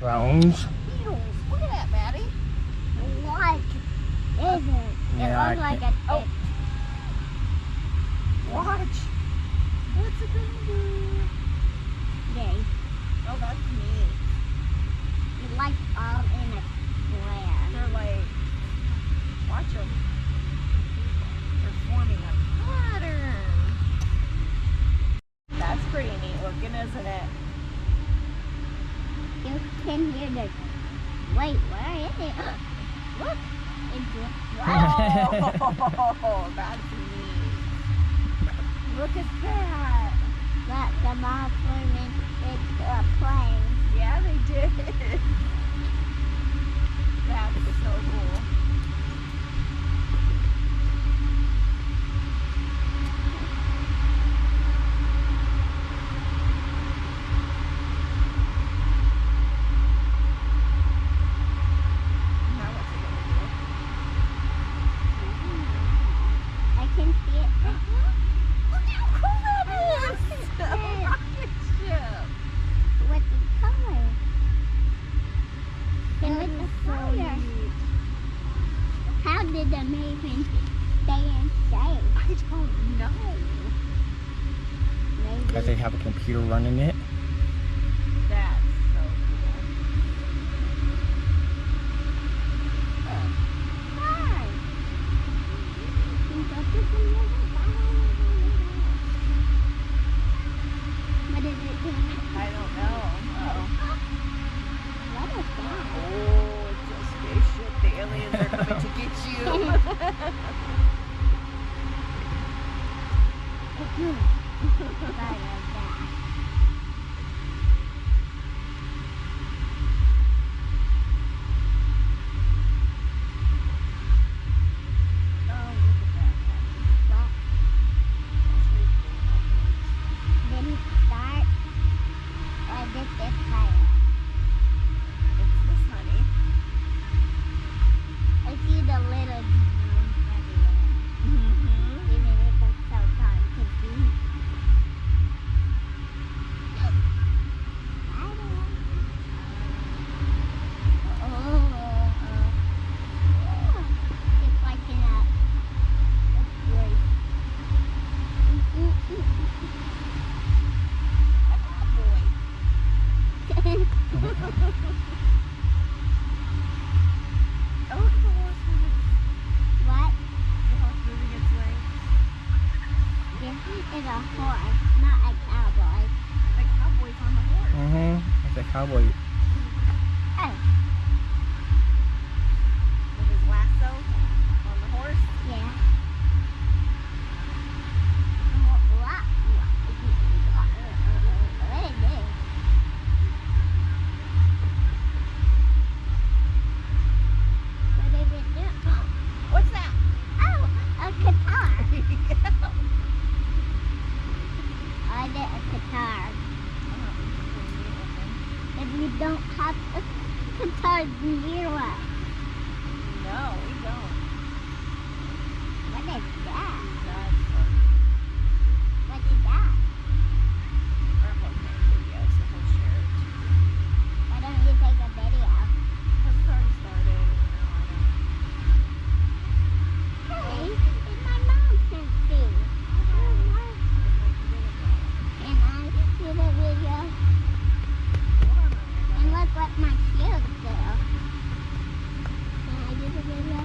Drones. Beetles. Look at that, Maddie. What is it? Yeah, It looks like a Oh. Watch. What's it gonna do? day. Oh, that's neat. It like all in a square. They're like, watch them. They're forming a pattern. That's pretty neat looking, isn't it? You can hear the. Wait, where is it? Look, it's Oh, that's neat. Look at that. that the mob turned into a plane. Yeah, they did. That's so cool. Now what's it gonna do? I can see it. Look how cool that is! A rocket ship. With the color. And with the So fire. neat. How did the movement stay in shape? I don't know. Maybe. Because they have a computer running it. That's so cool. Hi. What is it doing? I don't know. Uh-oh. What is that? Oh, it's a spaceship. The aliens are coming to get you. What is that? Oh, look at that. What? That's pretty cool. Did it start? Or did it fire? It's this, honey. I see the little drones everywhere. Mm-hmm. Even if it's so hard to see. I don't know. It's like in a place. Oh, look at the horse moving. What? The horse moving its legs. This is a horse, not a cowboy. Like cowboys on the horse. Mm-hmm. It's a cowboy. Oh, With his lasso on the horse. yeah. What is this? What is it doing? What's that? Oh, a guitar. Yeah. I did a guitar. If you don't have a guitar near us, No, we don't. what is that? That's funny. What is that? Our whole video, so we'll share it. Why don't you take a video? Because it's already started. Hey, it's my mom can see. And I see the video. And look what my shield do. Can I do the video?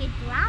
it dry.